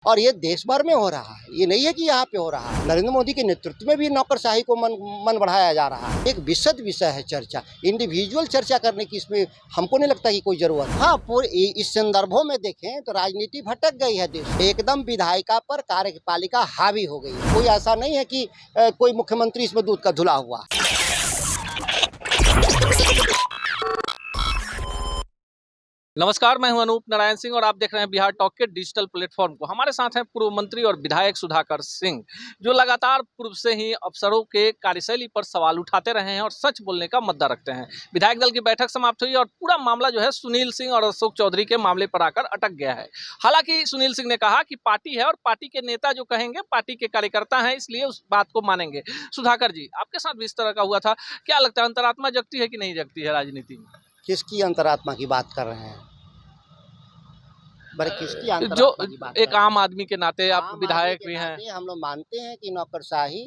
और ये देश भर में हो रहा है, ये नहीं है कि यहाँ पे हो रहा है। नरेंद्र मोदी के नेतृत्व में भी नौकरशाही को मन बढ़ाया जा रहा है। एक विशद विषय है चर्चा, इंडिविजुअल चर्चा करने की इसमें हमको नहीं लगता कि कोई जरूरत है। हाँ, पूरे इस संदर्भों में देखें तो राजनीति भटक गई है देश, एकदम विधायिका पर कार्यपालिका हावी हो गई है। कोई ऐसा नहीं है कि कोई मुख्यमंत्री इसमें दूध का धुला हुआ। नमस्कार, मैं हूं अनूप नारायण सिंह और आप देख रहे हैं बिहार टॉक के डिजिटल प्लेटफॉर्म को। हमारे साथ हैं पूर्व मंत्री और विधायक सुधाकर सिंह, जो लगातार पूर्व से ही अफसरों के कार्यशैली पर सवाल उठाते रहे हैं और सच बोलने का मुद्दा रखते हैं। विधायक दल की बैठक समाप्त हुई और पूरा मामला जो है सुनील सिंह और अशोक चौधरी के मामले पर आकर अटक गया है। हालांकि सुनील सिंह ने कहा कि पार्टी है और पार्टी के नेता जो कहेंगे पार्टी के कार्यकर्ता हैं, इसलिए उस बात को मानेंगे। सुधाकर जी, आपके साथ भी इस तरह का हुआ था, क्या लगता है अंतरात्मा जगती है कि नहीं जगती है राजनीति में? किसकी अंतरात्मा की बात कर रहे हैं? किसकी जो अंतरात्मा की बात एक आम आदमी के नाते आप आम विधायक आदमी भी के हैं। नाते हम लोग मानते हैं कि नौकरशाही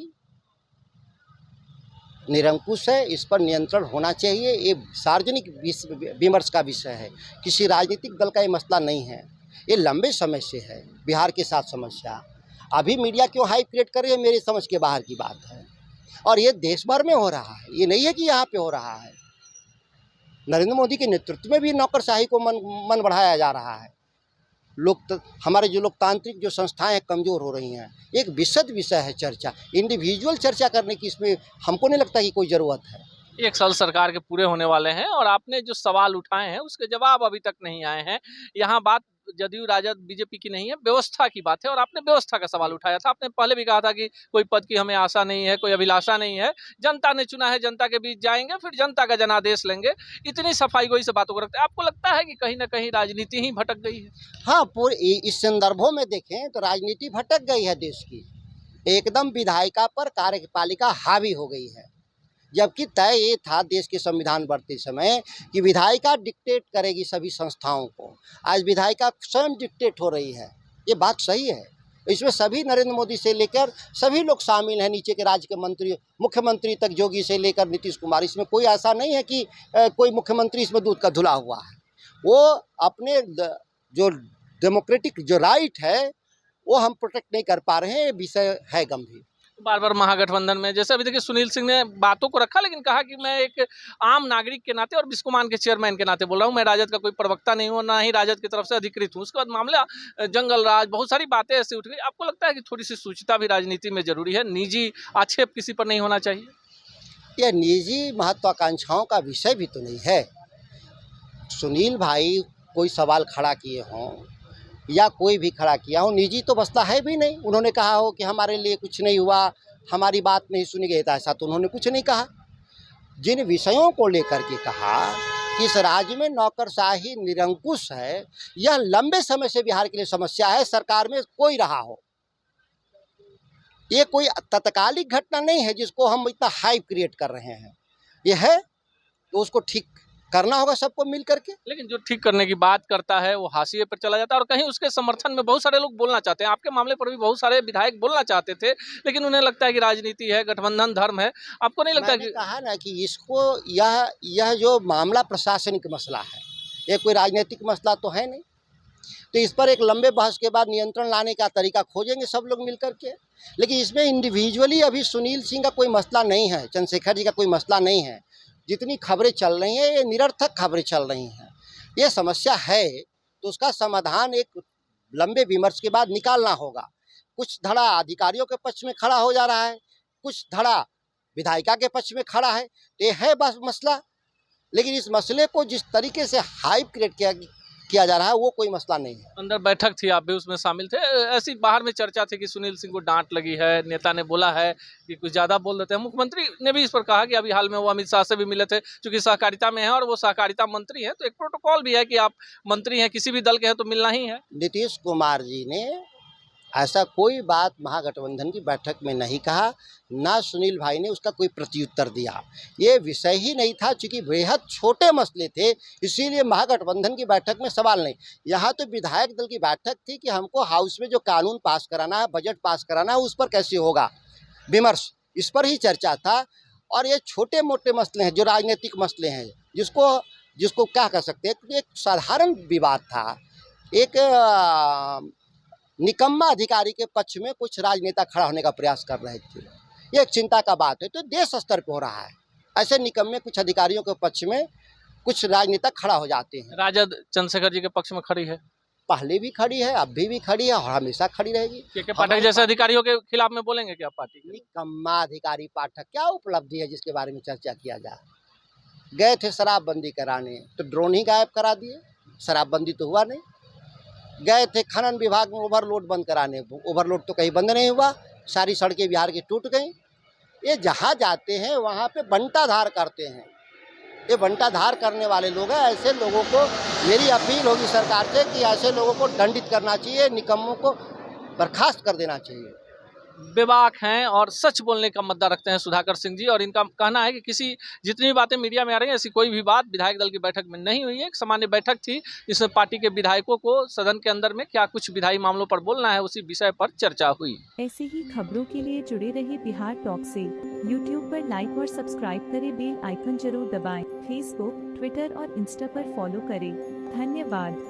निरंकुश है, इस पर नियंत्रण होना चाहिए। ये सार्वजनिक विमर्श का विषय है, किसी राजनीतिक दल का ये मसला नहीं है। ये लंबे समय से है बिहार के साथ समस्या। अभी मीडिया क्यों हाइप क्रिएट कर रही है, मेरी समझ के बाहर की बात है। और ये देश भर में हो रहा है, ये नहीं है कि यहाँ पे हो रहा है। नरेंद्र मोदी के नेतृत्व में भी नौकरशाही को मन बढ़ाया जा रहा है। हमारे जो लोकतांत्रिक जो संस्थाएं हैं कमज़ोर हो रही हैं। एक विशद विषय है चर्चा, इंडिविजुअल चर्चा करने की इसमें हमको नहीं लगता कि कोई ज़रूरत है। 1 साल सरकार के पूरे होने वाले हैं और आपने जो सवाल उठाए हैं उसके जवाब अभी तक नहीं आए हैं। यहाँ बात जदयू राजद बीजेपी की नहीं है, व्यवस्था की बात है और आपने व्यवस्था का सवाल उठाया था। आपने पहले भी कहा था कि कोई पद की हमें आशा नहीं है, कोई अभिलाषा नहीं है, जनता ने चुना है, जनता के बीच जाएंगे, फिर जनता का जनादेश लेंगे। इतनी सफाई गोई से बातों को रखते हैं। आपको लगता है कि कहीं ना कहीं राजनीति ही भटक गई है? हाँ, पूरे इस संदर्भों में देखें तो राजनीति भटक गई है देश की, एकदम विधायिका पर कार्यपालिका हावी हो गई है। जबकि तय ये था देश के संविधान बढ़ते समय कि विधायिका डिक्टेट करेगी सभी संस्थाओं को। आज विधायिका स्वयं डिक्टेट हो रही है, ये बात सही है। इसमें सभी नरेंद्र मोदी से लेकर सभी लोग शामिल हैं, नीचे के राज्य के मंत्री, मुख्यमंत्री तक, योगी से लेकर नीतीश कुमार। इसमें कोई ऐसा नहीं है कि कोई मुख्यमंत्री इसमें दूध का धुला हुआ है। वो अपने जो डेमोक्रेटिक जो राइट है वो हम प्रोटेक्ट नहीं कर पा रहे हैं, ये विषय है गंभीर। बार बार महागठबंधन में, जैसे अभी देखिए सुनील सिंह ने बातों को रखा लेकिन कहा कि मैं एक आम नागरिक के नाते और बिस्कोमान के चेयरमैन के नाते बोल रहा हूँ, मैं राजद का कोई प्रवक्ता नहीं हूँ, ना ही राजद की तरफ से अधिकृत हूँ। उसके बाद मामला जंगल राज, बहुत सारी बातें ऐसी उठ गई। आपको लगता है कि थोड़ी सी सूचिता भी राजनीति में जरूरी है, निजी आक्षेप किसी पर नहीं होना चाहिए? यह निजी महत्वाकांक्षाओं का विषय भी तो नहीं है। सुनील भाई कोई सवाल खड़ा किए हों या कोई भी खड़ा किया हो, निजी तो मसला है भी नहीं। उन्होंने कहा हो कि हमारे लिए कुछ नहीं हुआ, हमारी बात नहीं सुनी गई, ऐसा तो उन्होंने कुछ नहीं कहा। जिन विषयों को लेकर के कहा कि इस राज्य में नौकरशाही निरंकुश है, यह लंबे समय से बिहार के लिए समस्या है, सरकार में कोई रहा हो। ये कोई तत्कालिक घटना नहीं है जिसको हम इतना हाइप क्रिएट कर रहे हैं। ये है तो उसको ठीक करना होगा सबको मिल करके। लेकिन जो ठीक करने की बात करता है वो हाशिए पर चला जाता है और कहीं उसके समर्थन में बहुत सारे लोग बोलना चाहते हैं। आपके मामले पर भी बहुत सारे विधायक बोलना चाहते थे, लेकिन उन्हें लगता है कि राजनीति है, गठबंधन धर्म है। आपको नहीं लगता कि कहा ना कि इसको यह जो मामला प्रशासनिक मसला है, ये कोई राजनीतिक मसला तो है नहीं। तो इस पर एक लंबे बहस के बाद नियंत्रण लाने का तरीका खोजेंगे सब लोग मिल करके। लेकिन इसमें इंडिविजुअली अभी सुनील सिंह का कोई मसला नहीं है, चंद्रशेखर जी का कोई मसला नहीं है। जितनी खबरें चल रही हैं ये निरर्थक खबरें चल रही हैं। ये समस्या है तो उसका समाधान एक लंबे विमर्श के बाद निकालना होगा। कुछ धड़ा अधिकारियों के पक्ष में खड़ा हो जा रहा है, कुछ धड़ा विधायिका के पक्ष में खड़ा है। ये है बस मसला, लेकिन इस मसले को जिस तरीके से हाइप क्रिएट किया जा रहा है वो कोई मसला नहीं है। अंदर बैठक थी, आप भी उसमें शामिल थे, ऐसी बाहर में चर्चा थी कि सुनील सिंह को डांट लगी है, नेता ने बोला है कि कुछ ज़्यादा बोल देते हैं। मुख्यमंत्री ने भी इस पर कहा कि अभी हाल में वो अमित शाह से भी मिले थे, क्योंकि सहकारिता में है और वो सहकारिता मंत्री हैं, तो एक प्रोटोकॉल भी है कि आप मंत्री हैं, किसी भी दल के हैं तो मिलना ही है। नीतीश कुमार जी ने ऐसा कोई बात महागठबंधन की बैठक में नहीं कहा, ना सुनील भाई ने उसका कोई प्रत्युत्तर दिया। ये विषय ही नहीं था, चूँकि बेहद छोटे मसले थे, इसीलिए महागठबंधन की बैठक में सवाल नहीं। यहाँ तो विधायक दल की बैठक थी कि हमको हाउस में जो कानून पास कराना है, बजट पास कराना है, उस पर कैसे होगा विमर्श, इस पर ही चर्चा था। और ये छोटे मोटे मसले हैं जो राजनीतिक मसले हैं, जिसको क्या कह सकते हैं, एक साधारण विवाद था, एक निकम्मा अधिकारी के पक्ष में कुछ राजनेता खड़ा होने का प्रयास कर रहे थे। ये एक चिंता का बात है। तो देश स्तर पे हो रहा है, ऐसे निकम्मे कुछ अधिकारियों के पक्ष में कुछ राजनेता खड़ा हो जाते हैं। राजद चंद्रशेखर जी के पक्ष में खड़ी है, पहले भी खड़ी है, अभी भी खड़ी है और हमेशा खड़ी रहेगी। के पाठक जैसे अधिकारियों के खिलाफ में बोलेंगे क्या पार्टी के? निकम्मा अधिकारी पाठक क्या उपलब्धि है जिसके बारे में चर्चा किया जाए? गए थे शराबबंदी कराने तो ड्रोन ही गायब करा दिए, शराबबंदी तो हुआ नहीं। गए थे खनन विभाग में ओवरलोड बंद कराने, ओवरलोड तो कहीं बंद नहीं हुआ, सारी सड़कें बिहार की टूट गई। ये जहाँ जाते हैं वहाँ पे बंटाधार करते हैं। ये बंटाधार करने वाले लोग हैं। ऐसे लोगों को मेरी अपील होगी सरकार से कि ऐसे लोगों को दंडित करना चाहिए, निकम्मों को बर्खास्त कर देना चाहिए। बेबाक हैं और सच बोलने का मुद्दा रखते हैं सुधाकर सिंह जी, और इनका कहना है कि किसी जितनी भी बातें मीडिया में आ रही हैं ऐसी कोई भी बात विधायक दल की बैठक में नहीं हुई है। एक सामान्य बैठक थी जिसमें पार्टी के विधायकों को सदन के अंदर में क्या कुछ विधायी मामलों पर बोलना है उसी विषय पर चर्चा हुई। ऐसी ही खबरों के लिए जुड़े रहिए बिहार टॉक से। यूट्यूब पर लाइक और सब्सक्राइब करें, बेल आइकन जरूर दबाएं। फेसबुक, ट्विटर और इंस्टा पर फॉलो करें। धन्यवाद।